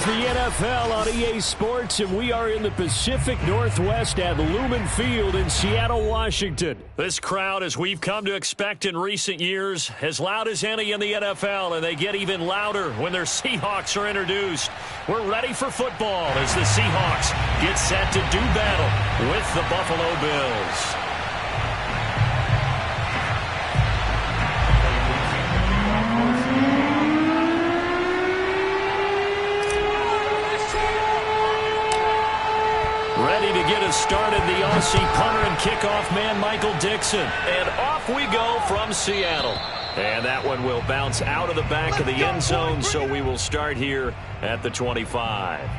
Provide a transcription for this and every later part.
the NFL on EA Sports, and we are in the Pacific Northwest at Lumen Field in Seattle, Washington. This crowd, as we've come to expect in recent years, as loud as any in the NFL, and they get even louder when their Seahawks are introduced. We're ready for football as the Seahawks get set to do battle with the Buffalo Bills. Ready to get us started, the Aussie punter and kickoff man, Michael Dixon. And off we go from Seattle. And that one will bounce out of the back of the end zone, so we will start here at the 25.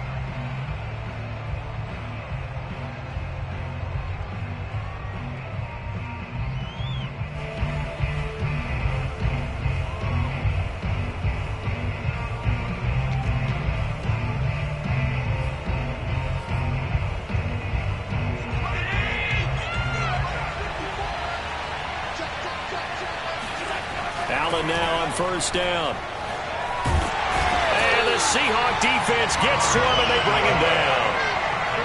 Allen now on first down. And the Seahawk defense gets to him, and they bring him down.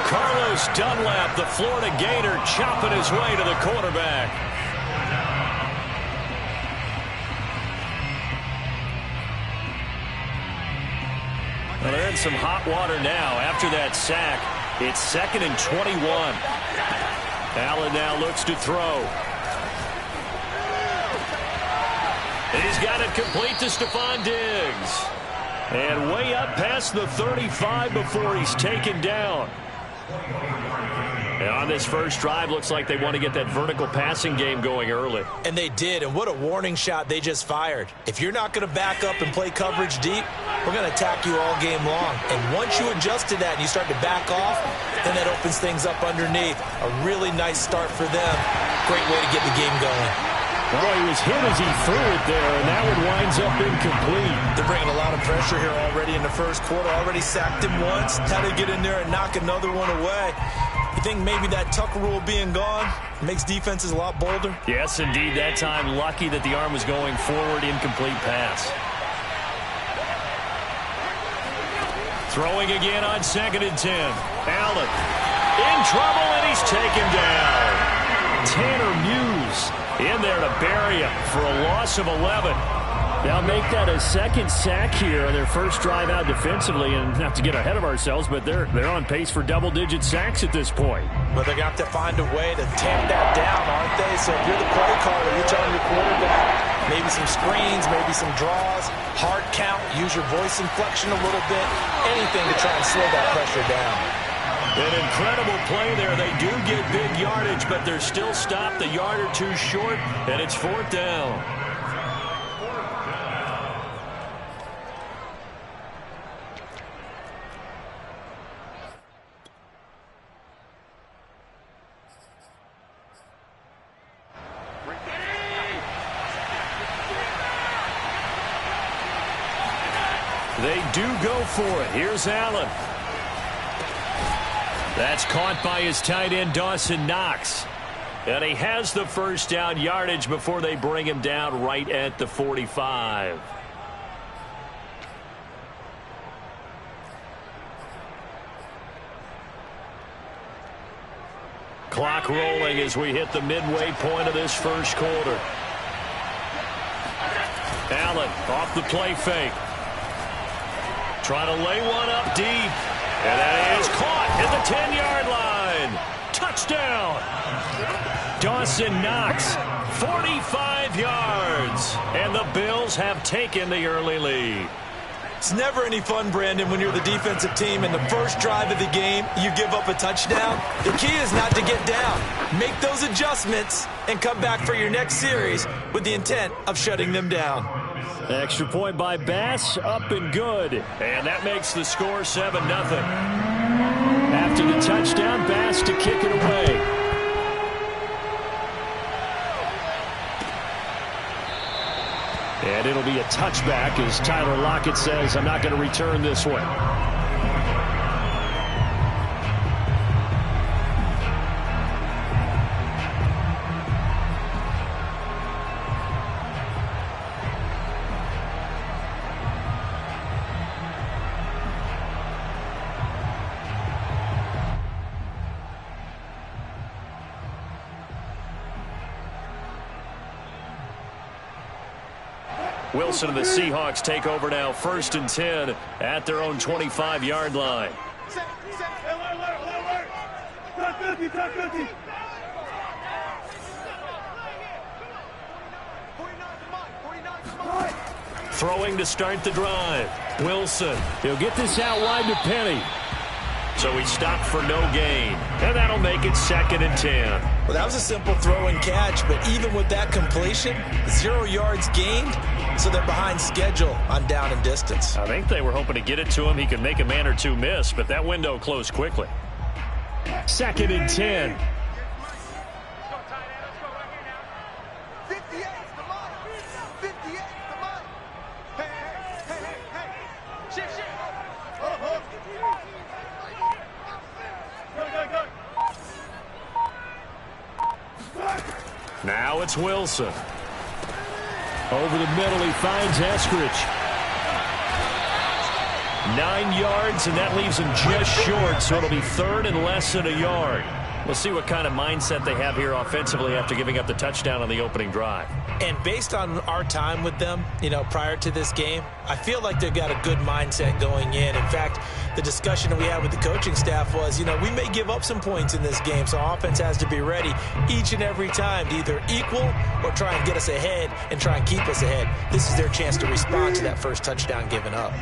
Carlos Dunlap, the Florida Gator, chopping his way to the quarterback. Well, they're in some hot water now after that sack. It's 2nd and 21. Allen now looks to throw. He's got it complete to Stephon Diggs. And way up past the 35 before he's taken down. And on this first drive, looks like they want to get that vertical passing game going early. And they did, and what a warning shot they just fired. If you're not going to back up and play coverage deep, we're going to attack you all game long. And once you adjust to that and you start to back off, then that opens things up underneath. A really nice start for them. Great way to get the game going. Well, he was hit as he threw it there, and that one winds up incomplete. They're bringing a lot of pressure here already in the first quarter. Already sacked him once. Had to get in there and knock another one away. You think maybe that Tucker rule being gone makes defenses a lot bolder? Yes, indeed. That time, lucky that the arm was going forward. Incomplete pass. Throwing again on 2nd and 10. Allen in trouble, and he's taken down. Tanner Muse in there to bury him for a loss of 11. They'll make that a second sack here on their first drive out defensively, and not to get ahead of ourselves, but they're on pace for double-digit sacks at this point. But they're going to have to find a way to tamp that down, aren't they? So if you're the play caller, you're telling your quarterback, maybe some screens, maybe some draws, hard count, use your voice inflection a little bit, anything to try and slow that pressure down. An incredible play there. They do get big yardage, but they're still stopped a yard or two short, and it's 4th down. They do go for it. Here's Allen. That's caught by his tight end, Dawson Knox. And he has the first down yardage before they bring him down right at the 45. Clock rolling as we hit the midway point of this first quarter. Allen off the play fake. Trying to lay one up deep. And that is caught at the 10-yard line. Touchdown. Dawson Knox, 45 yards. And the Bills have taken the early lead. It's never any fun, Brandon, when you're the defensive team and the first drive of the game, you give up a touchdown. The key is not to get down. Make those adjustments and come back for your next series with the intent of shutting them down. Extra point by Bass, up and good. And that makes the score 7-0. After the touchdown, Bass to kick it away. And it'll be a touchback as Tyler Lockett says, I'm not going to return this one. Wilson and the Seahawks take over now, 1st and 10 at their own 25-yard line. Throwing to start the drive. Wilson. He'll get this out wide to Penny. So he stopped for no gain. And that'll make it 2nd and 10. Well, that was a simple throw and catch, but even with that completion, 0 yards gained, so they're behind schedule on down and distance. I think they were hoping to get it to him. He could make a man or two miss, but that window closed quickly. 2nd and 10. Now it's Wilson. Over the middle, he finds Eskridge. 9 yards, and that leaves him just short, so it'll be 3rd and less than a yard. We'll see what kind of mindset they have here offensively after giving up the touchdown on the opening drive. And based on our time with them, prior to this game, I feel like they've got a good mindset going in. In fact, the discussion that we had with the coaching staff was, we may give up some points in this game, so offense has to be ready each and every time to either equal or try and get us ahead and try and keep us ahead. This is their chance to respond to that first touchdown given up.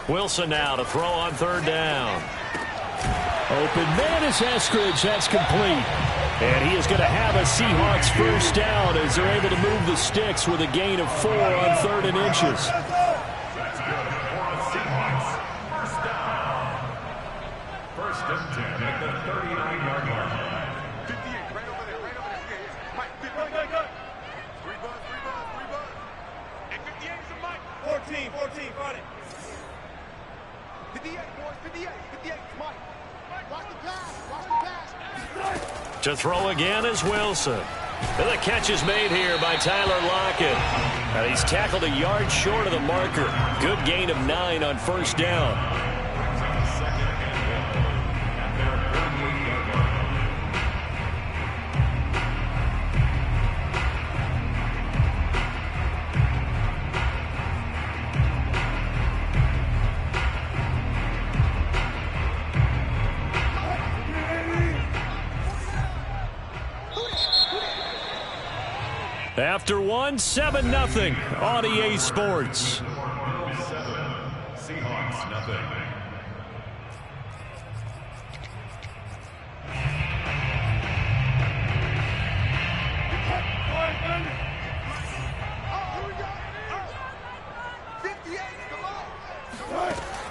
Wilson now to throw on 3rd down. Open man is Eskridge. That's complete. And he is going to have a Seahawks 1st down as they're able to move the sticks with a gain of 4 on 3rd and inches. To throw again is Wilson. And the catch is made here by Tyler Lockett. He's tackled a yard short of the marker. Good gain of 9 on 1st down. After 1, 7-0 on EA Sports. Seahawks, nothing.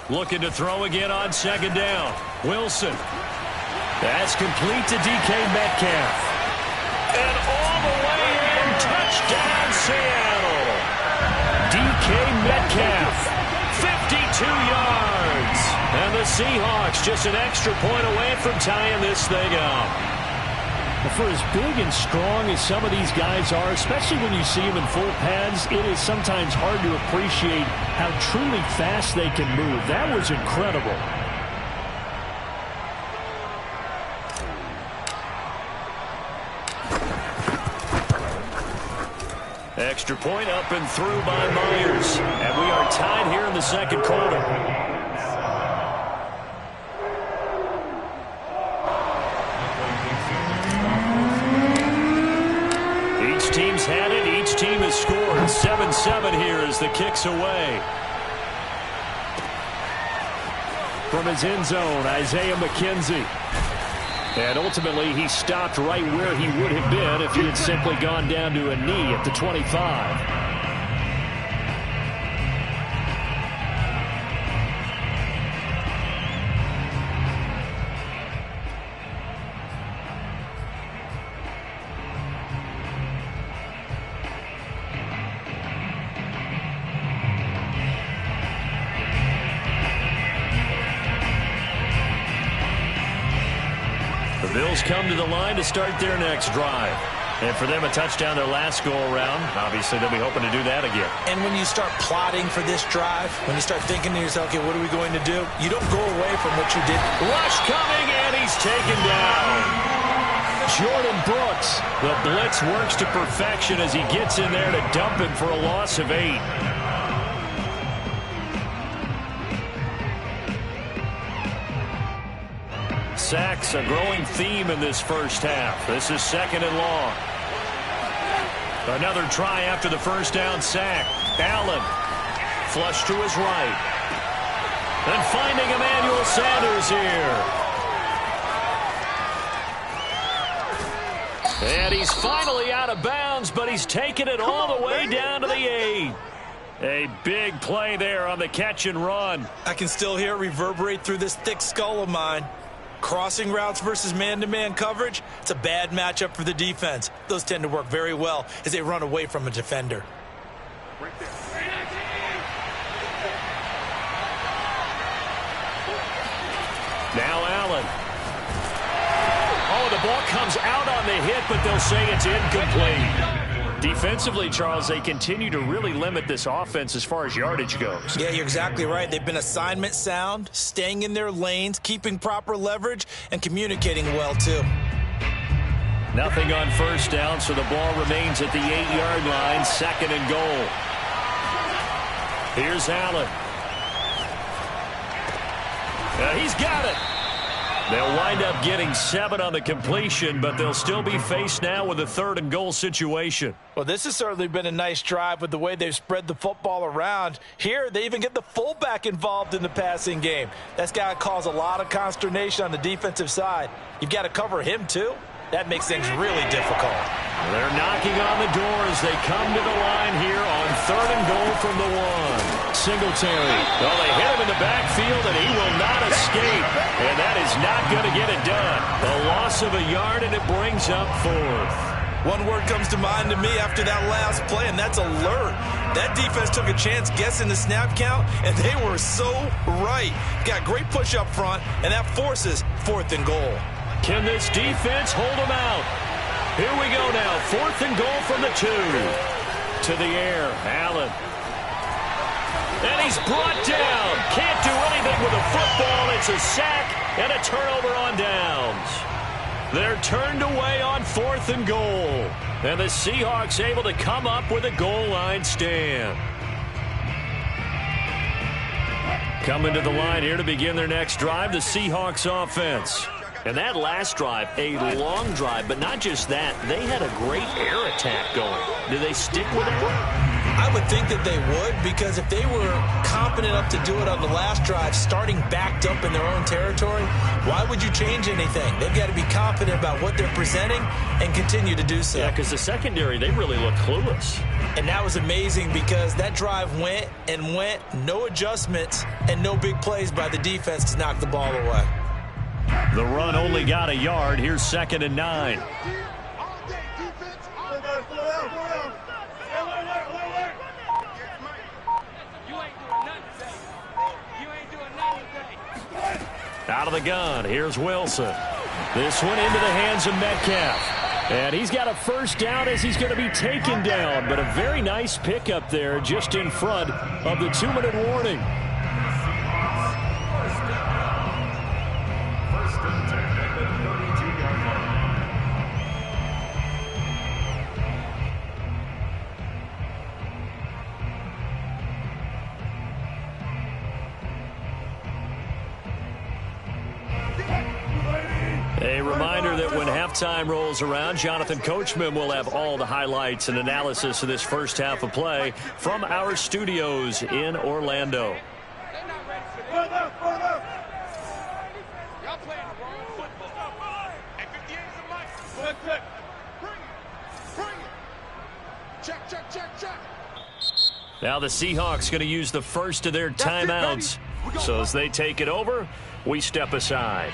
Looking to throw again on 2nd down. Wilson. That's complete to DK Metcalf. And all the way in, touchdown Seattle. DK Metcalf, 52 yards. And the Seahawks just an extra point away from tying this thing up. For as big and strong as some of these guys are, especially when you see them in full pads, it is sometimes hard to appreciate how truly fast they can move. That was incredible. Extra point up and through by Myers. And we are tied here in the 2nd quarter. Each team's had it. Each team has scored. 7-7 here as the kick's away. From his end zone, Isaiah McKenzie. And ultimately, he stopped right where he would have been if he had simply gone down to a knee at the 25. The Bills come to the line to start their next drive. And for them, a touchdown their last go-around. Obviously, they'll be hoping to do that again. And when you start plotting for this drive, when you start thinking to yourself, okay, what are we going to do? You don't go away from what you did. Rush coming, and he's taken down. Jordan Brooks. The blitz works to perfection as he gets in there to dump him for a loss of 8. Sacks a growing theme in this first half. This is 2nd and long. Another try after the first down sack. Allen flush to his right. And finding Emmanuel Sanders here. And he's finally out of bounds, but he's taken it all the way down to the 8. A big play there on the catch and run. I can still hear it reverberate through this thick skull of mine. Crossing routes versus man-to-man coverage, it's a bad matchup for the defense. Those tend to work very well as they run away from a defender. Now Allen. Oh, the ball comes out on the hit, but they'll say it's incomplete. Defensively, Charles, they continue to really limit this offense as far as yardage goes. Yeah, you're exactly right. They've been assignment sound, staying in their lanes, keeping proper leverage, and communicating well, too. Nothing on first down, so the ball remains at the 8-yard line, 2nd and goal. Here's Allen. He's got it. They'll wind up getting 7 on the completion, but they'll still be faced now with a 3rd and goal situation. Well, this has certainly been a nice drive with the way they've spread the football around. Here, they even get the fullback involved in the passing game. That's got to cause a lot of consternation on the defensive side. You've got to cover him, too. That makes things really difficult. They're knocking on the door as they come to the line here on 3rd and goal from the 1. Singletary. Well, they hit him in the backfield, and he will not escape. And that is not going to get it done. A loss of a yard, and it brings up 4th. One word comes to mind to me after that last play, and that's alert. That defense took a chance guessing the snap count, and they were so right. Got great push up front, and that forces 4th and goal. Can this defense hold them out? Here we go now. 4th and goal from the 2. To the air. Allen. And he's brought down. Can't do anything with a football. It's a sack and a turnover on downs. They're turned away on 4th and goal. And the Seahawks able to come up with a goal line stand. Coming to the line here to begin their next drive, the Seahawks offense. And that last drive, a long drive, but not just that. They had a great air attack going. Do they stick with it? I would think that they would, because if they were competent enough to do it on the last drive, starting backed up in their own territory, why would you change anything? They've got to be confident about what they're presenting and continue to do so. Yeah, because the secondary, they really look clueless. And that was amazing because that drive went and went, no adjustments, and no big plays by the defense to knock the ball away. The run only got a yard. Here's 2nd and 9. Out of the gun. Here's Wilson. This one into the hands of Metcalf. And he's got a first down as he's going to be taken down. But a very nice pickup there just in front of the 2-minute warning. A reminder that when halftime rolls around, Jonathan Coachman will have all the highlights and analysis of this first half of play from our studios in Orlando. Now the Seahawks going to use the first of their timeouts. So as they take it over, we step aside.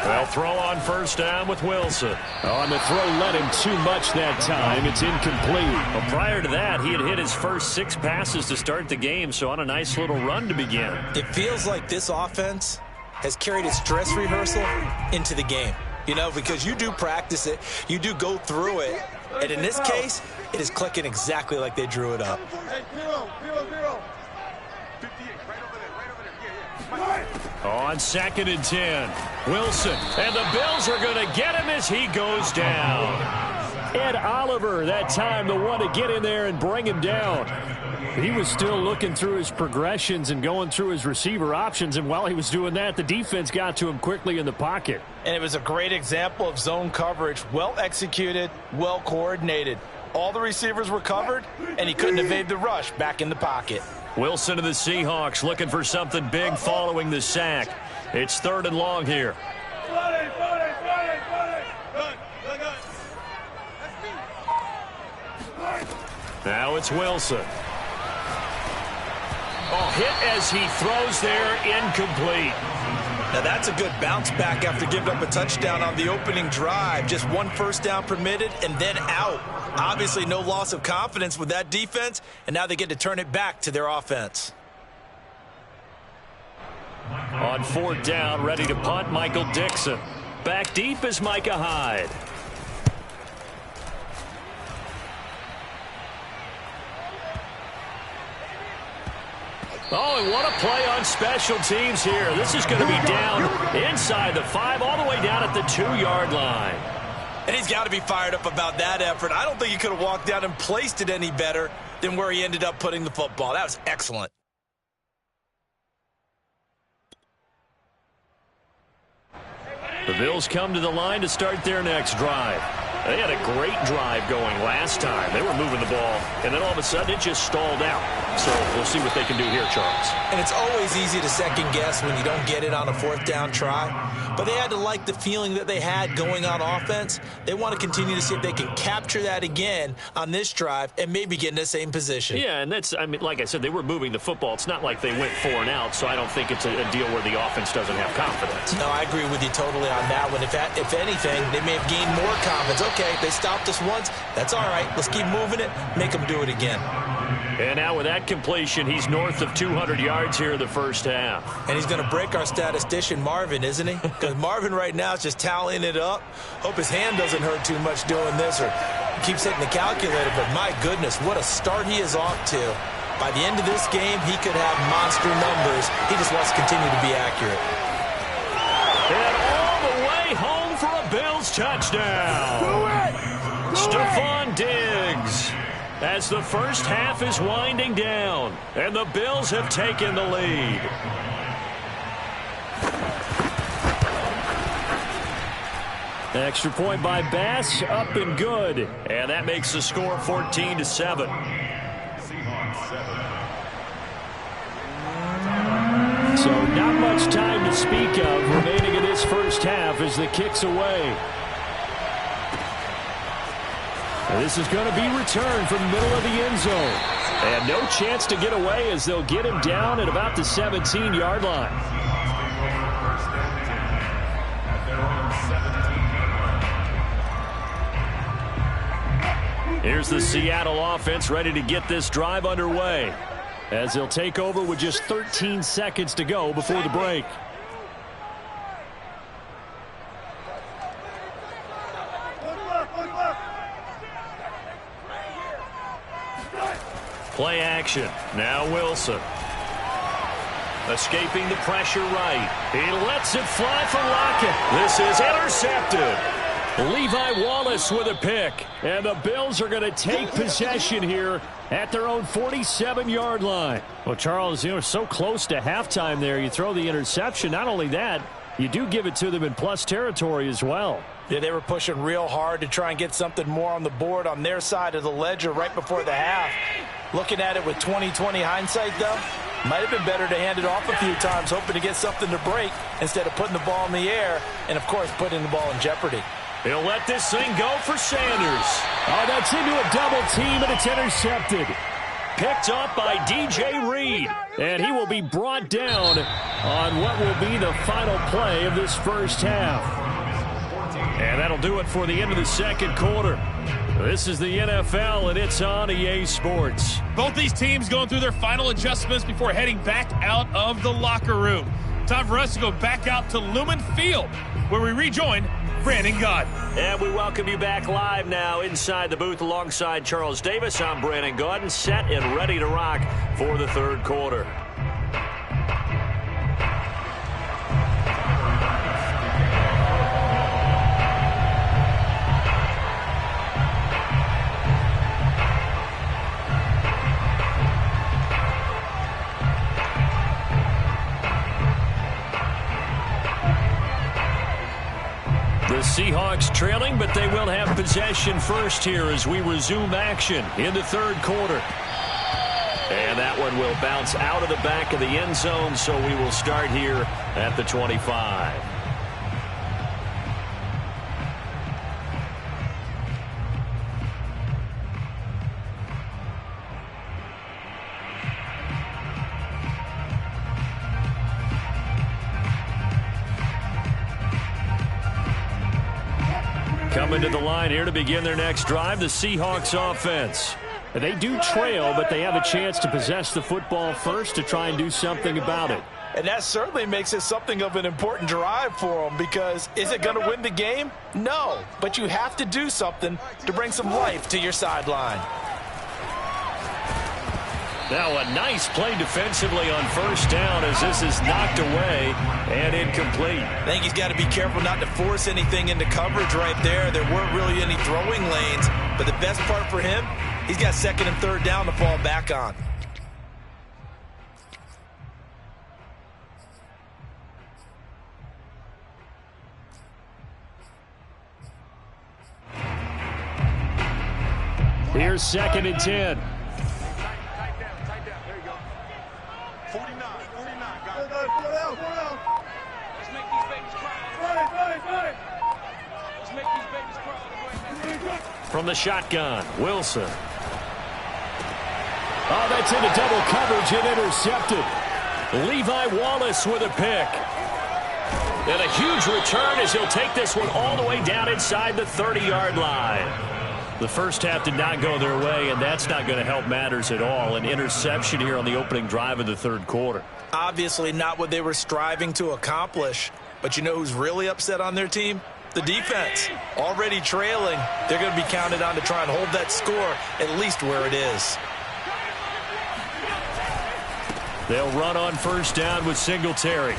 Well, throw on first down with Wilson. Oh, and the throw led him too much that time. It's incomplete. Well, prior to that, he had hit his first 6 passes to start the game, so on a nice little run to begin. It feels like this offense has carried its dress rehearsal into the game. You know, because you do practice it, you do go through it, and in this case, it is clicking exactly like they drew it up. On 2nd and 10, Wilson, and the Bills are going to get him as he goes down. Ed Oliver, that time, the one to get in there and bring him down. He was still looking through his progressions and going through his receiver options, and while he was doing that, the defense got to him quickly in the pocket. And it was a great example of zone coverage, well executed, well coordinated. All the receivers were covered, and he couldn't evade the rush back in the pocket. Wilson to the Seahawks looking for something big following the sack. It's 3rd and long here. Now it's Wilson. Oh, hit as he throws there, incomplete. Now that's a good bounce back after giving up a touchdown on the opening drive. Just 1 first down permitted and then out. Obviously no loss of confidence with that defense, and now they get to turn it back to their offense. On 4th down, ready to punt, Michael Dixon. Back deep is Micah Hyde. Oh, and what a play on special teams here. This is going to be down inside the 5, all the way down at the 2-yard line. And he's got to be fired up about that effort. I don't think he could have walked down and placed it any better than where he ended up putting the football. That was excellent. The Bills come to the line to start their next drive. They had a great drive going last time. They were moving the ball, and then all of a sudden it just stalled out. So we'll see what they can do here, Charles. And it's always easy to second guess when you don't get it on a 4th down try. But they had to like the feeling that they had going on offense. They want to continue to see if they can capture that again on this drive and maybe get in the same position. Yeah, and that's, I mean, like I said, they were moving the football. It's not like they went 4 and out, so I don't think it's a deal where the offense doesn't have confidence. No, I agree with you totally on that one. If anything, they may have gained more confidence. Okay, they stopped us once. That's all right. Let's keep moving it. Make them do it again. And now with that completion, he's north of 200 yards here in the first half. And he's going to break our statistician, Marvin, isn't he? Because Marvin right now is just tallying it up. Hope his hand doesn't hurt too much doing this or keeps hitting the calculator. But my goodness, what a start he is off to. By the end of this game, he could have monster numbers. He just wants to continue to be accurate. And all the way home for a Bills touchdown. Stephon Diggs. As the first half is winding down, and the Bills have taken the lead. Extra point by Bass, up and good. And that makes the score 14-7. So not much time to speak of remaining in this first half as the kick's away. This is going to be returned from the middle of the end zone. And no chance to get away as they'll get him down at about the 17-yard line. Here's the Seattle offense ready to get this drive underway, as they'll take over with just 13 seconds to go before the break. Play action. Now Wilson. Escaping the pressure right. He lets it fly for Lockett. This is intercepted. Levi Wallace with a pick. And the Bills are going to take possession here at their own 47-yard line. Well, Charles, you know, so close to halftime there. You throw the interception. Not only that, you do give it to them in plus territory as well. Yeah, they were pushing real hard to try and get something more on the board on their side of the ledger right before the half. Looking at it with 20/20 hindsight, though, might have been better to hand it off a few times, hoping to get something to break instead of putting the ball in the air and, of course, putting the ball in jeopardy. He'll let this thing go for Sanders. Oh, that's into a double team, and it's intercepted. Picked up by DJ Reed. And he will be brought down on what will be the final play of this first half. And that'll do it for the end of the second quarter. This is the NFL, and it's on EA Sports. Both these teams going through their final adjustments before heading back out of the locker room. Time for us to go back out to Lumen Field, where we rejoin Brandon Gaudin. And we welcome you back live now inside the booth alongside Charles Davis. I'm Brandon Gaudin, set and ready to rock for the third quarter. The Seahawks trailing, but they will have possession first here as we resume action in the third quarter. And that one will bounce out of the back of the end zone, so we will start here at the 25. Coming to the line here to begin their next drive, the Seahawks offense. They do trail, but they have a chance to possess the football first to try and do something about it. And that certainly makes it something of an important drive for them, because is it going to win the game? No, but you have to do something to bring some life to your sideline. Now a nice play defensively on first down as this is knocked away and incomplete. I think he's got to be careful not to force anything into coverage right there. There weren't really any throwing lanes, but the best part for him, he's got second and third down to fall back on. Here's second and 10. 49, got it. Pull down. Let's make these babies cry. Let's make these babies cry. From the shotgun, Wilson. Oh, that's into double coverage and intercepted. Levi Wallace with a pick. And a huge return as he'll take this one all the way down inside the 30-yard line. The first half did not go their way, and that's not going to help matters at all. An interception here on the opening drive of the third quarter. Obviously not what they were striving to accomplish. But you know who's really upset on their team? The defense. Already trailing, they're going to be counted on to try and hold that score at least where it is. They'll run on first down with Singletary.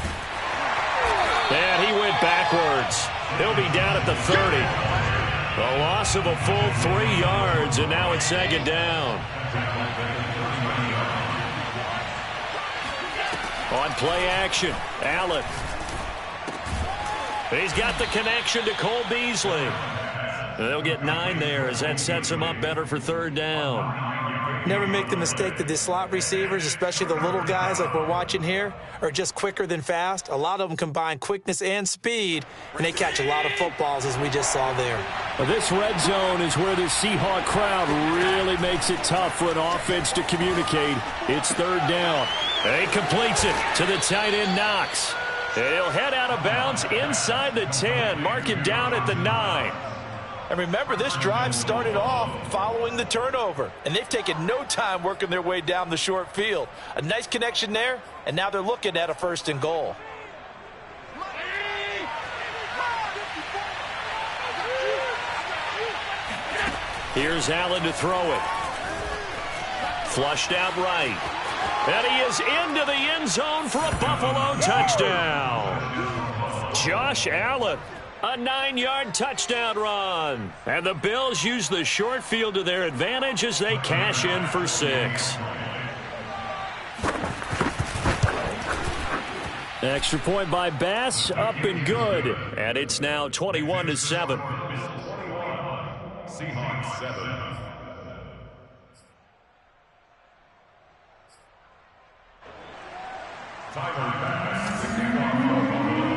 And he went backwards. He'll be down at the 30. A loss of a full 3 yards, and now it's second down. On play action, Allen. He's got the connection to Cole Beasley. They'll get 9 there as that sets him up better for third down. Never make the mistake that the slot receivers, especially the little guys like we're watching here, are just quicker than fast. A lot of them combine quickness and speed, and they catch a lot of footballs, as we just saw there. This red zone is where the Seahawk crowd really makes it tough for an offense to communicate. It's third down. And he completes it to the tight end, Knox. And he'll head out of bounds inside the 10, mark it down at the 9. And remember, this drive started off following the turnover, and they've taken no time working their way down the short field. A nice connection there, and now they're looking at a first and goal. Here's Allen to throw it. Flushed out right. And he is into the end zone for a Buffalo touchdown. Josh Allen. A 9-yard touchdown run. And the Bills use the short field to their advantage as they cash in for 6. Extra point by Bass, up and good. And it's now 21-7. Seahawks 7. Tyler Bass, the kickoff for Buffalo.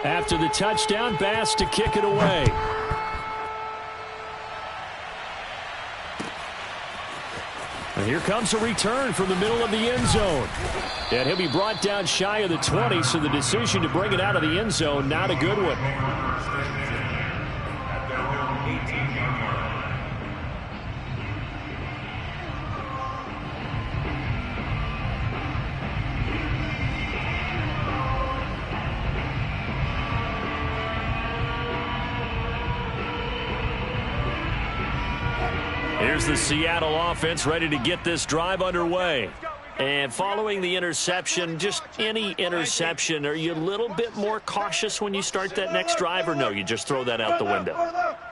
After the touchdown, Bass to kick it away. And Here comes a return from the middle of the end zone. And he'll be brought down shy of the 20, so the decision to bring it out of the end zone, not a good one. Here's the Seattle offense ready to get this drive underway. And following the interception, just any interception, are you a little bit more cautious when you start that next drive, or no, you just throw that out the window?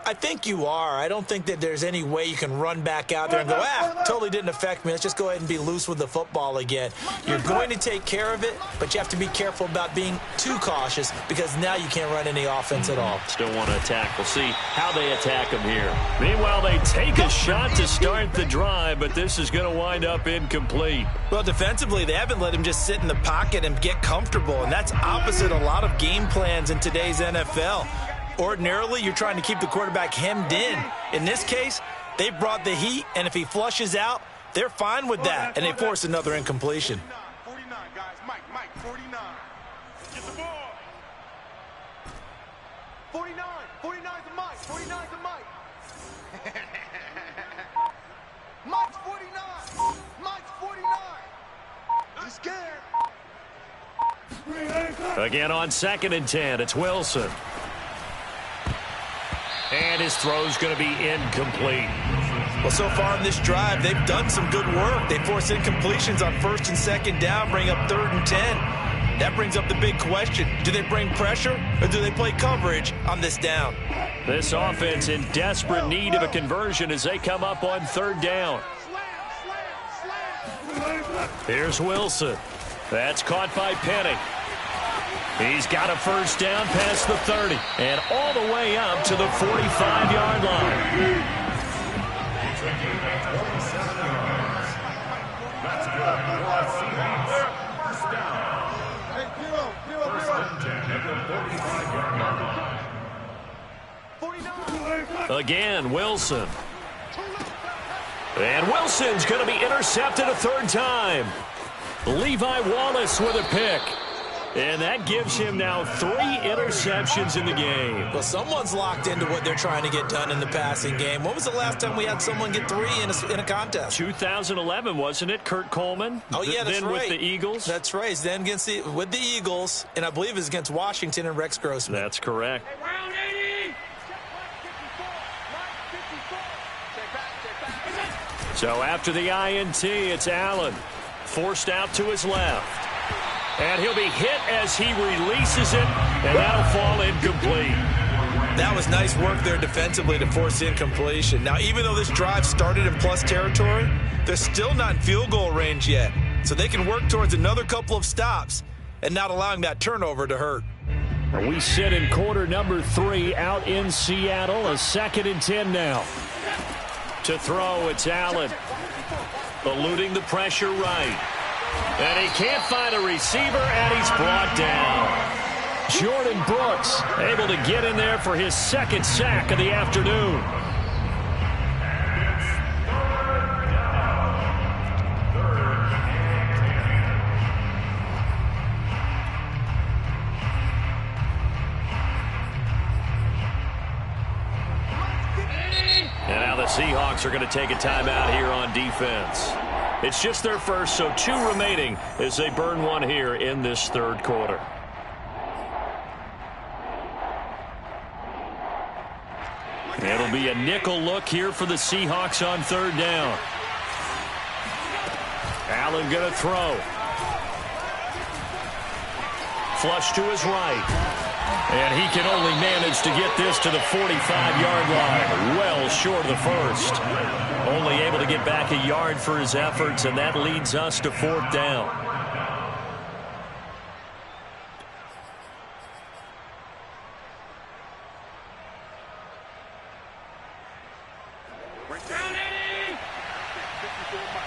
I think you are. I don't think that there's any way you can run back out there and go, totally didn't affect me. Let's just go ahead and be loose with the football again. You're going to take care of it, but you have to be careful about being too cautious because now you can't run any offense at all. Still want to attack. We'll see how they attack them here. Meanwhile, they take a shot to start the drive, but this is going to wind up incomplete. Well, defensively, they haven't let him just sit in the pocket and get comfortable, and that's opposite a lot of game plans in today's NFL. Ordinarily, you're trying to keep the quarterback hemmed in. In this case, they brought the heat, and if he flushes out, they're fine with that, and they force another incompletion. 49, guys. Mike, 49. Get the ball. 49. 49's a Mike. 49's a Mike. Mike's 49. Mike's 49. He's scared. Again on 2nd and 10, it's Wilson. And his throw's going to be incomplete. Well, so far in this drive, they've done some good work. They force incompletions on 1st and 2nd down, bring up 3rd and 10. That brings up the big question. Do they bring pressure or do they play coverage on this down? This offense in desperate need of a conversion as they come up on 3rd down. Here's Wilson. That's caught by Penny. He's got a 1st down past the 30 and all the way up to the 45-yard line. Again, Wilson. And Wilson's going to be intercepted a 3rd time. Levi Wallace with a pick. And that gives him now 3 interceptions in the game. Well, someone's locked into what they're trying to get done in the passing game. When was the last time we had someone get 3 in a contest? 2011, wasn't it? Kurt Coleman? Oh, yeah, that's then right. with the Eagles? That's right. Then with the Eagles, and I believe it's against Washington and Rex Grossman. That's correct. Round 80. So after the INT, it's Allen. Forced out to his left. And he'll be hit as he releases it, and that'll fall incomplete. That was nice work there defensively to force incompletion. Now, even though this drive started in plus territory, they're still not in field goal range yet. So they can work towards another couple of stops and not allowing that turnover to hurt. We sit in quarter number 3 out in Seattle. A 2nd and 10 now. To throw, it's Allen. Eluding the pressure right. And he can't find a receiver, and he's brought down. Jordan Brooks able to get in there for his 2nd sack of the afternoon. And now the Seahawks are going to take a timeout here on defense. It's just their first, so 2 remaining as they burn 1 here in this 3rd quarter. It'll be a nickel look here for the Seahawks on 3rd down. Allen going to throw. Flush to his right. And he can only manage to get this to the 45-yard line. Well short of the 1st. Only able to get back a yard for his efforts, and that leads us to 4th down. Down 80. 54 Mike.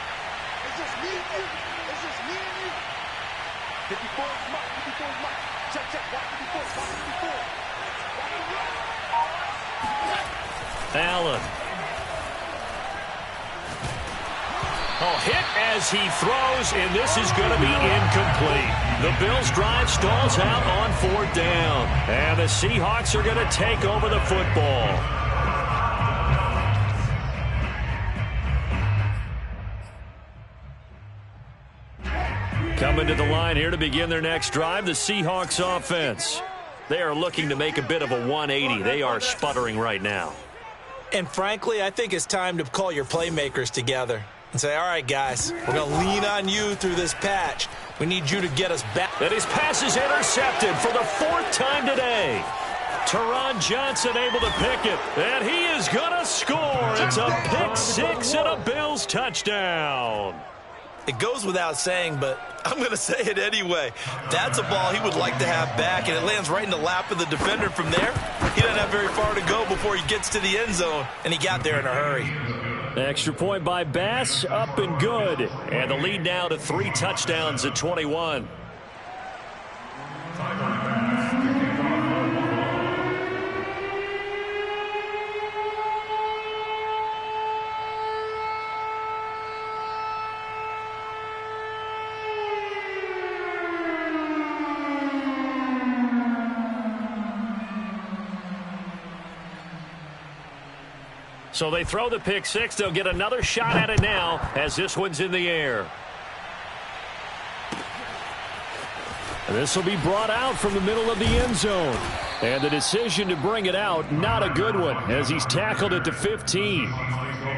It's just me and you. It's just me and you. 54 is Mike. 54 is Mike. Check. Watch 54. Watch 54. Allen. Oh, hit as he throws, and this is going to be incomplete. The Bills' drive stalls out on 4th down, and the Seahawks are going to take over the football. Coming to the line here to begin their next drive, the Seahawks offense. They are looking to make a bit of a 180. They are sputtering right now. And frankly, I think it's time to call your playmakers together and say, all right, guys, we're going to lean on you through this patch. We need you to get us back. And his pass is intercepted for the 4th time today. Teron Johnson able to pick it, and he is going to score. It's a pick 6 and a Bills touchdown. It goes without saying, but I'm going to say it anyway. That's a ball he would like to have back, and it lands right in the lap of the defender from there. He doesn't have very far to go before he gets to the end zone, and he got there in a hurry. Extra point by Bass, up and good. And the lead now to 3 touchdowns at 21. So they throw the pick 6. They'll get another shot at it now as this one's in the air. And this will be brought out from the middle of the end zone. And the decision to bring it out, not a good one, as he's tackled it to 15.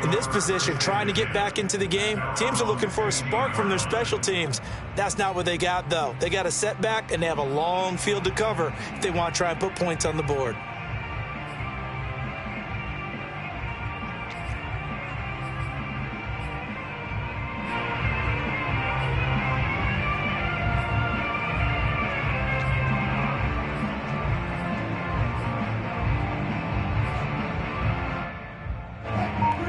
In this position, trying to get back into the game, teams are looking for a spark from their special teams. That's not what they got, though. They got a setback, and they have a long field to cover if they want to try and put points on the board.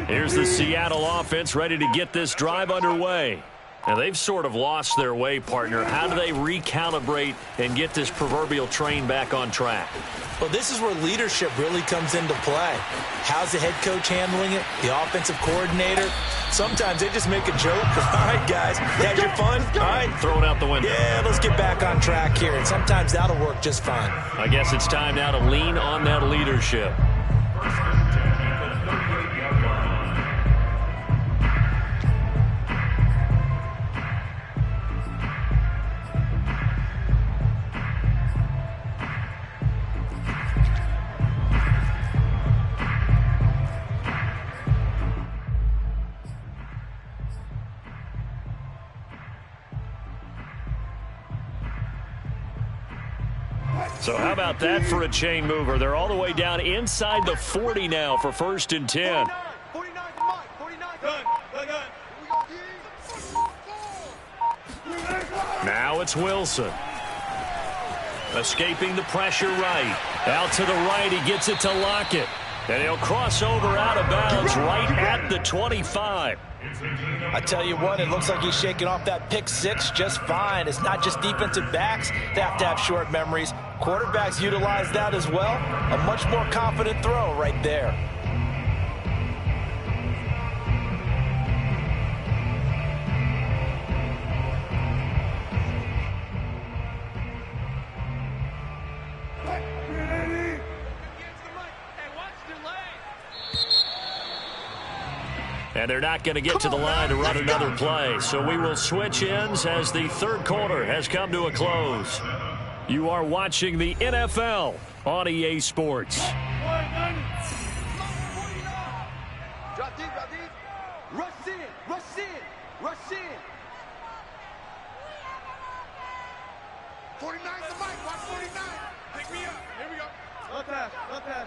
Here's the Seattle offense ready to get this drive underway. And they've sort of lost their way, partner. How do they recalibrate and get this proverbial train back on track? Well, this is where leadership really comes into play. How's the head coach handling it? The offensive coordinator? Sometimes they just make a joke. All right, guys, had your fun? All right. Throw it out the window. Yeah, let's get back on track here. And sometimes that'll work just fine. I guess it's time now to lean on that leadership. So how about that for a chain mover? They're all the way down inside the 40 now for 1st and 10. 49, Now it's Wilson. Escaping the pressure right. Out to the right, he gets it to Lockett. And he'll cross over out of bounds right at the 25. I tell you what, it looks like he's shaking off that pick 6 just fine. It's not just defensive backs that have to have short memories. Quarterbacks utilize that as well. A much more confident throw right there. And they're not going to get to the line to run another play. So we will switch ends as the 3rd quarter has come to a close. You are watching the NFL on EA Sports. Drop deep, drop deep. Rush in, rush in, rush in. 49's the mic, watch 49. Pick me up, here we go. Left pass, left pass.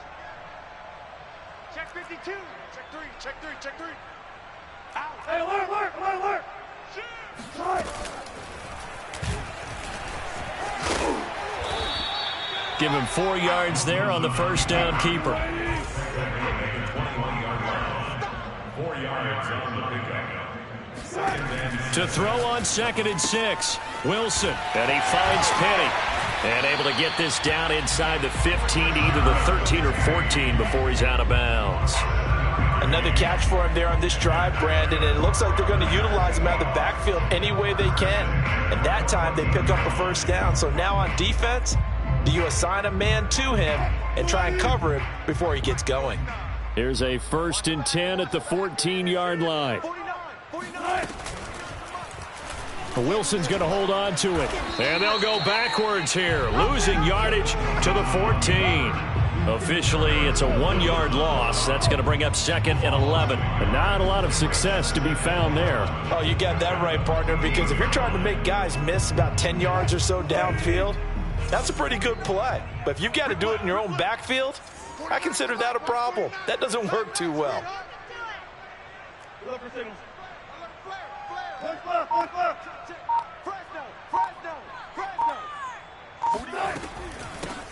Check 52. Check 3, check 3, check 3. Out. Hey, alert, alert, alert, alert. Shoot. Sorry. Give him 4 yards there on the 1st down keeper. 4 yards on the pickup. To throw on 2nd and 6. Wilson. And he finds Penny. And able to get this down inside the 15 to either the 13 or 14 before he's out of bounds. A Another catch for him there on this drive, Brandon, and it looks like they're going to utilize him out of the backfield any way they can. And that time they pick up a first down. So now on defense, do you assign a man to him and try and cover him before he gets going? Here's a 1st and 10 at the 14-yard line. Wilson's going to hold on to it. And they'll go backwards here, losing yardage to the 14. Officially, it's a 1-yard loss. That's going to bring up 2nd and 11. But not a lot of success to be found there. Oh, you got that right, partner, because if you're trying to make guys miss about 10 yards or so downfield, that's a pretty good play. But if you've got to do it in your own backfield, I consider that a problem. That doesn't work too well.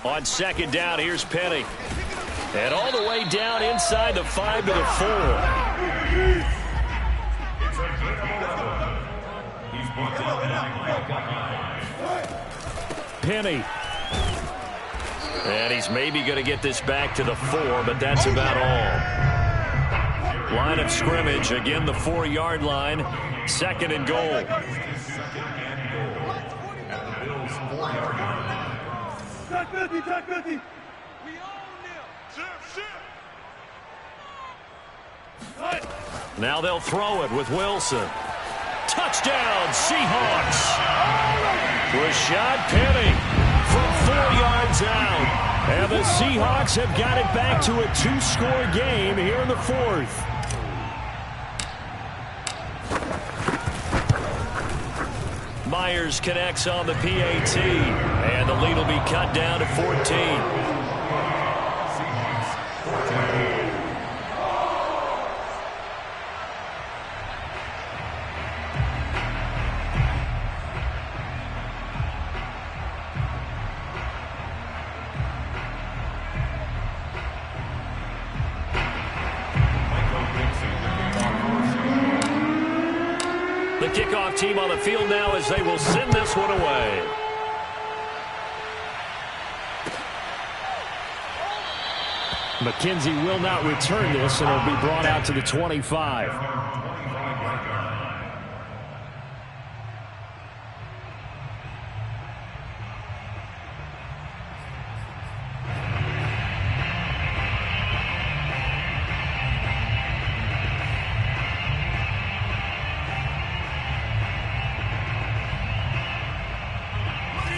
On 2nd down, here's Penny. And all the way down inside the 5 to the 4. Penny. And he's maybe going to get this back to the 4, but that's about all. Line of scrimmage, again the 4-yard line. 2nd and goal. Now they'll throw it with Wilson. Touchdown, Seahawks. Rashad Penny from 4 yards out. And the Seahawks have got it back to a 2-score game here in the 4th. Myers connects on the PAT, and the lead will be cut down to 14. The kickoff team on the field now as they will send this one away. McKenzie will not return this, and it'll be brought out to the 25.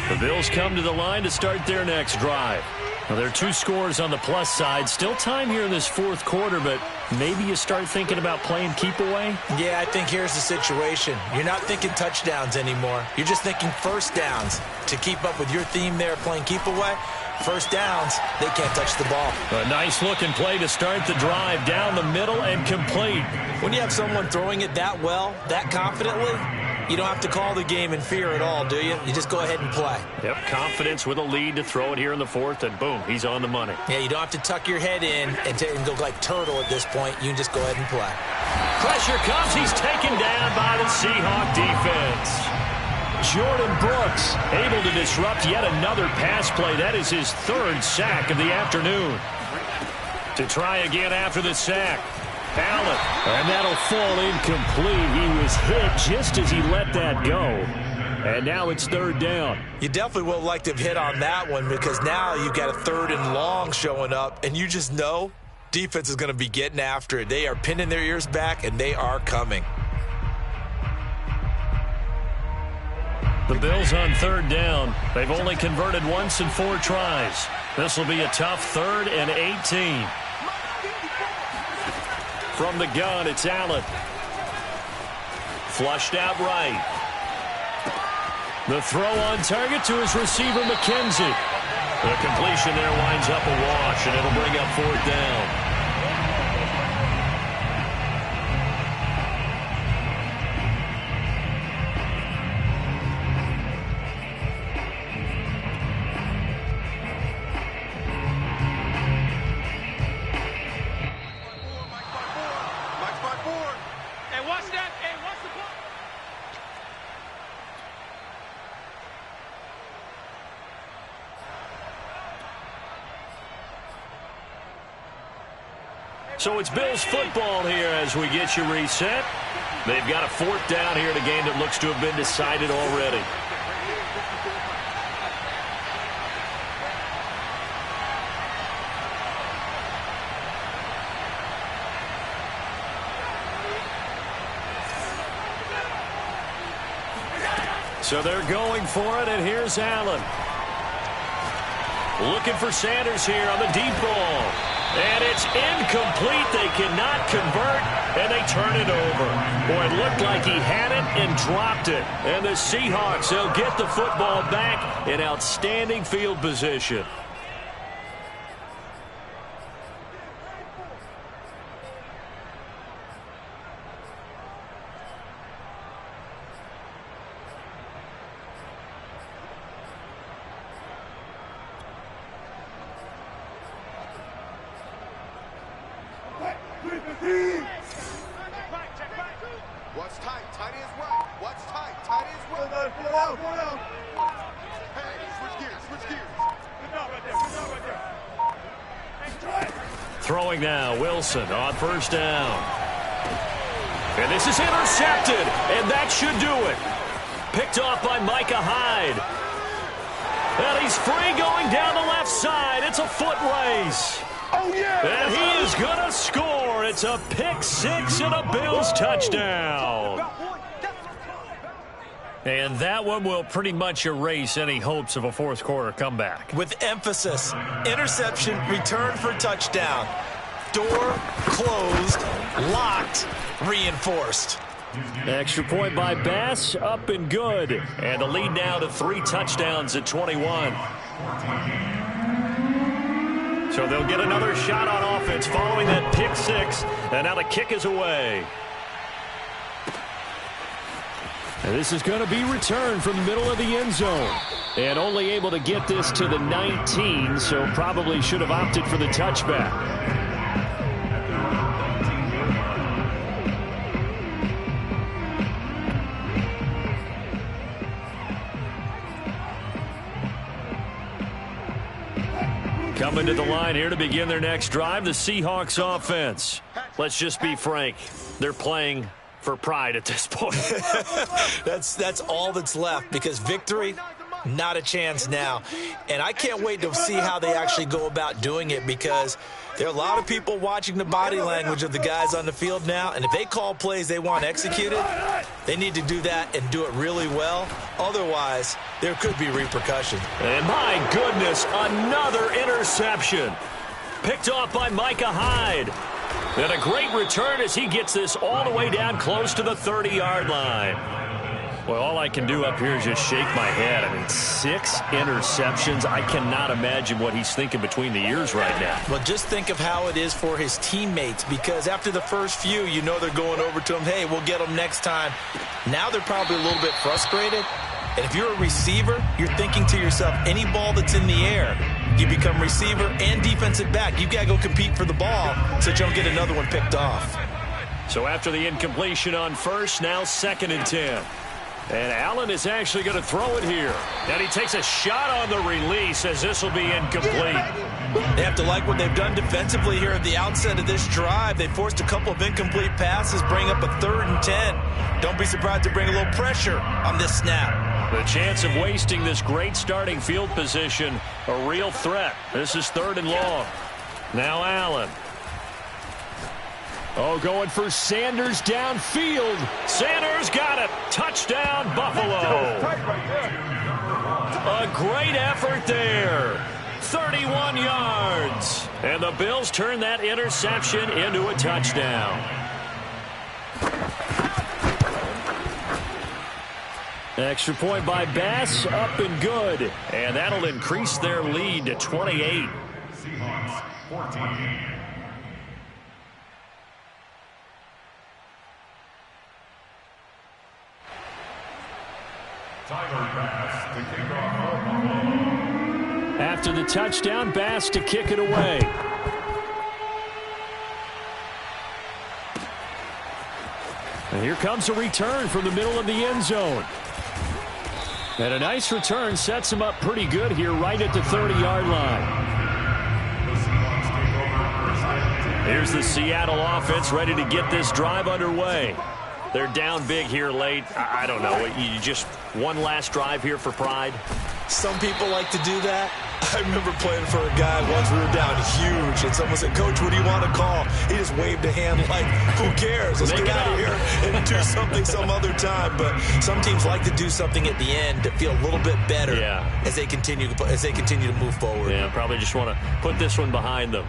The Bills come to the line to start their next drive. Well, there are 2 scores on the plus side. Still time here in this 4th quarter, but maybe you start thinking about playing keep away? Yeah, I think here's the situation. You're not thinking touchdowns anymore. You're just thinking first downs. To keep up with your theme there, playing keep away, first downs, they can't touch the ball. A nice looking play to start the drive down the middle and complete. When you have someone throwing it that well, that confidently, you don't have to call the game in fear at all, do you? You just go ahead and play. Yep, confidence with a lead to throw it here in the 4th, and boom, he's on the money. Yeah, you don't have to tuck your head in and go like turtle at this point. You can just go ahead and play. Pressure comes. He's taken down by the Seahawk defense. Jordan Brooks able to disrupt yet another pass play. That is his 3rd sack of the afternoon. To try again after the sack. Allen, and that'll fall incomplete. He was hit just as he let that go. And now it's 3rd down. You definitely would like to have hit on that one, because now you've got a 3rd and long showing up, and you just know defense is going to be getting after it. They are pinning their ears back, and they are coming. The Bills on 3rd down. They've only converted once in 4 tries. This will be a tough 3rd and 18. From the gun, it's Allen. Flushed out right. The throw on target to his receiver, McKenzie. The completion there winds up a wash, and it'll bring up 4th down. So it's Bills football here as we get you reset. They've got a 4th down here in a game that looks to have been decided already. So they're going for it, and here's Allen. Looking for Sanders here on the deep ball. And it's incomplete. They cannot convert, and they turn it over. Boy, it looked like he had it and dropped it. And the Seahawks, they'll get the football back in outstanding field position. What's tight? Tight is right. What's tight? Tight is right. Pull it out. Pull it out. Hey, switch gears. Switch gears. Good job right there. Good job right there. Throwing now, Wilson on 1st down. And this is intercepted, and that should do it. Picked off by Micah Hyde. And he's free going down the left side. It's a foot race. Oh, yeah! And he is going to score. It's a pick 6 and a Bills touchdown. And that one will pretty much erase any hopes of a 4th quarter comeback. With emphasis, interception, return for touchdown. Door closed, locked, reinforced. Extra point by Bass, up and good. And the lead now to 3 touchdowns at 21. So they'll get another shot on offense following that pick 6. And now the kick is away. And this is going to be returned from the middle of the end zone. And only able to get this to the 19, so probably should have opted for the touchback. Coming to the line here to begin their next drive, the Seahawks offense. Let's just be frank. They're playing for pride at this point. That's all that's left, because victory, not a chance now. And I can't wait to see how they actually go about doing it, because there are a lot of people watching the body language of the guys on the field now, and if they call plays they want executed, they need to do that and do it really well. Otherwise, there could be repercussions. And my goodness, another interception. Picked off by Micah Hyde. And a great return as he gets this all the way down close to the 30-yard line. Well, all I can do up here is just shake my head. I mean, 6 interceptions. I cannot imagine what he's thinking between the ears right now. Well, just think of how it is for his teammates, because after the first few, you know they're going over to him, hey, we'll get them next time. Now they're probably a little bit frustrated. And if you're a receiver, you're thinking to yourself, any ball that's in the air, you become receiver and defensive back. You've got to go compete for the ball so that you don't get another one picked off. So after the incompletion on 1st, now 2nd and 10. And Allen is actually going to throw it here. And he takes a shot on the release as this will be incomplete. They have to like what they've done defensively here at the outset of this drive. They forced a couple of incomplete passes, bring up a 3rd and 10. Don't be surprised to bring a little pressure on this snap. The chance of wasting this great starting field position, a real threat. This is 3rd and long. Now Allen. Oh, going for Sanders downfield. Sanders got it. Touchdown, Buffalo. A great effort there. 31 yards. And the Bills turn that interception into a touchdown. Extra point by Bass, up and good. And that'll increase their lead to 28. Seahawks 14. After the touchdown, Bass to kick it away. And here comes a return from the middle of the end zone. And a nice return sets him up pretty good here right at the 30-yard line. The Seahawks take over first and 10. Here's the Seattle offense ready to get this drive underway. They're down big here late. I don't know. You just one last drive here for pride? Some people like to do that. I remember playing for a guy once. We were down huge, and someone said, "Coach, what do you want to call?" He just waved a hand like, "Who cares? Let's get out of here and do something some other time." But some teams like to do something at the end to feel a little bit better as they continue to move forward. Yeah, probably just want to put this one behind them.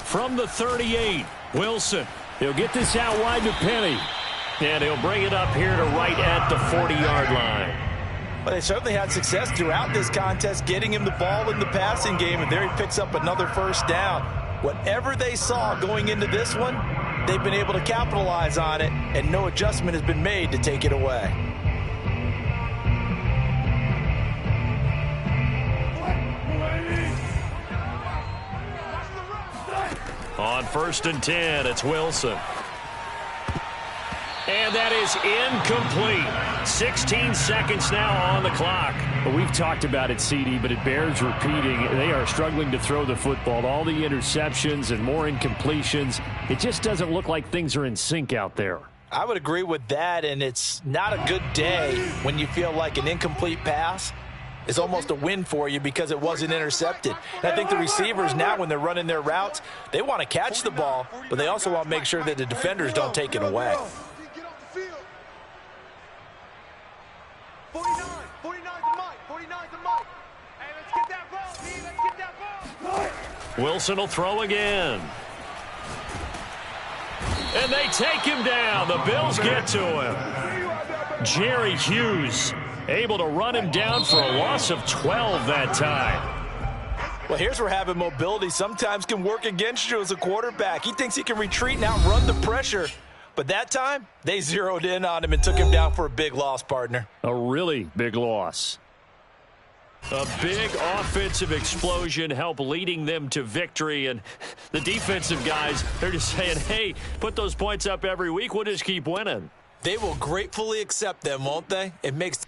From the 38, Wilson. He'll get this out wide to Penny. And he'll bring it up here to right at the 40-yard line. Well, they certainly had success throughout this contest getting him the ball in the passing game, and there he picks up another first down. Whatever they saw going into this one, they've been able to capitalize on it, and no adjustment has been made to take it away. On 1st and 10, it's Wilson. And that is incomplete. 16 seconds now on the clock. Well, we've talked about it, CD, but it bears repeating. They are struggling to throw the football. All the interceptions and more incompletions. It just doesn't look like things are in sync out there. I would agree with that, and it's not a good day when you feel like an incomplete pass is almost a win for you because it wasn't intercepted. And I think the receivers now, when they're running their routes, they want to catch the ball, but they also want to make sure that the defenders don't take it away. 49 to Mike, 49 to Mike. Hey, let's get that ball, D. Let's get that ball. Wilson will throw again. And they take him down. The Bills get to him. Jerry Hughes able to run him down for a loss of 12 that time. Well, here's where having mobility sometimes can work against you as a quarterback. He thinks he can retreat and outrun the pressure. But that time, they zeroed in on him and took him down for a big loss, partner. A really big loss. A big offensive explosion helped leading them to victory. And the defensive guys, they're just saying, hey, put those points up every week. We'll just keep winning. They will gratefully accept them, won't they? It makes